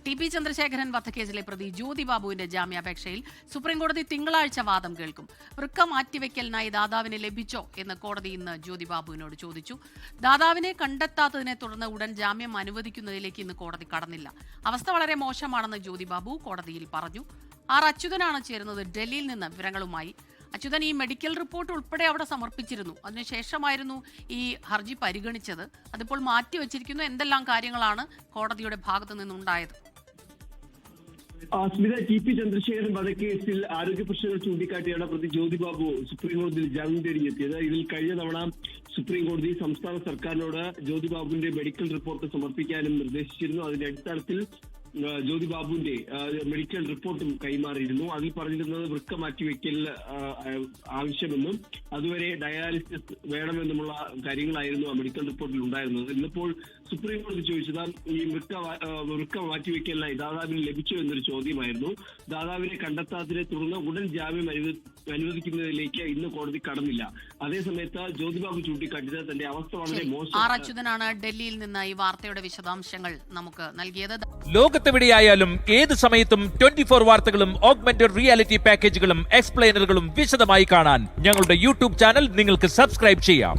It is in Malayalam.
ടി.പി. ചന്ദ്രശേഖരൻ വധക്കേസിലെ പ്രതി ജ്യോതി ബാബുവിന്റെ ജാമ്യാപേക്ഷയിൽ സുപ്രീംകോടതി തിങ്കളാഴ്ച വാദം കേൾക്കും. വൃക്ക മാറ്റിവെക്കലിനായി ദാതാവിനെ ലഭിച്ചോ എന്ന് കോടതി ഇന്ന് ജ്യോതി ബാബുവിനോട് ചോദിച്ചു. ദാതാവിനെ കണ്ടെത്താത്തതിനെ തുടർന്ന് ഉടൻ ജാമ്യം അനുവദിക്കുന്നതിലേക്ക് ഇന്ന് കോടതി കടന്നില്ല. അവസ്ഥ വളരെ മോശമാണെന്ന് ജ്യോതി ബാബു കോടതിയിൽ പറഞ്ഞു. ആർ അച്യുതനാണ് ചേരുന്നത് ഡൽഹിയിൽ നിന്ന് വിവരങ്ങളുമായി. അച്യുതൻ, ഈ മെഡിക്കൽ റിപ്പോർട്ട് ഉൾപ്പെടെ അവിടെ സമർപ്പിച്ചിരുന്നു. അതിനുശേഷമായിരുന്നു ഈ ഹർജി പരിഗണിച്ചത്. അതിപ്പോൾ മാറ്റിവെച്ചിരിക്കുന്നു. എന്തെല്ലാം കാര്യങ്ങളാണ് കോടതിയുടെ ഭാഗത്തു നിന്നുണ്ടായത്? സ്മിത, ടി.പി. ചന്ദ്രശേഖരൻ വധക്കേസിൽ ആരോഗ്യ പ്രശ്നങ്ങൾ ചൂണ്ടിക്കാട്ടിയാണ് പ്രതി ജ്യോതി ബാബു സുപ്രീം കോടതിയിൽ ജാമ്യം തേടിയെത്തിയത്. ഇതിൽ കഴിഞ്ഞ തവണ സുപ്രീം കോടതി സംസ്ഥാന സർക്കാരിനോട് ജ്യോതി ബാബുവിന്റെ മെഡിക്കൽ റിപ്പോർട്ട് സമർപ്പിക്കാനും നിർദ്ദേശിച്ചിരുന്നു. അതിന്റെ അടിസ്ഥാനത്തിൽ ജ്യോതി ബാബുവിന്റെ മെഡിക്കൽ റിപ്പോർട്ടും കൈമാറിയിരുന്നു. അതിൽ പറഞ്ഞിരുന്നത് വൃക്ക മാറ്റിവെക്കൽ ആവശ്യമെന്നും അതുവരെ ഡയാലിസിസ് വേണമെന്നുമുള്ള കാര്യങ്ങളായിരുന്നു ആ മെഡിക്കൽ റിപ്പോർട്ടിൽ ഉണ്ടായിരുന്നത്. ഇന്നിപ്പോൾ സുപ്രീം കോടതി ചോദിച്ചത് ഈ വൃക്ക മാറ്റിവെക്കലിനായി ദാതാവിന് ലഭിച്ചോ എന്നൊരു ചോദ്യമായിരുന്നു. ദാതാവിനെ കണ്ടെത്താത്തതിനെ തുടർന്ന് ഉടൻ ജാമ്യം അനുവദിക്കുന്നതിലേക്ക് ഇന്ന് കോടതി കടന്നില്ല. അതേസമയത്ത് ജ്യോതി ബാബു ചൂണ്ടിക്കാട്ടിയത് തന്റെ അവസ്ഥ വളരെ മോശം. ആർ അച്യുതനാണ് ഡൽഹിയിൽ നിന്ന് ഈ വാർത്തയുടെ വിശദാംശങ്ങൾ നമുക്ക് നൽകിയത്. ലോകത്തെവിടെയായാലും ഏത് സമയത്തും 24 വാർത്തകളും ഓഗ്മെന്റഡ് റിയാലിറ്റി പാക്കേജുകളും എക്സ്പ്ലെയിനറുകളും വിശദമായി കാണാൻ ഞങ്ങളുടെ യൂട്യൂബ് ചാനൽ നിങ്ങൾക്ക് സബ്സ്ക്രൈബ് ചെയ്യാം.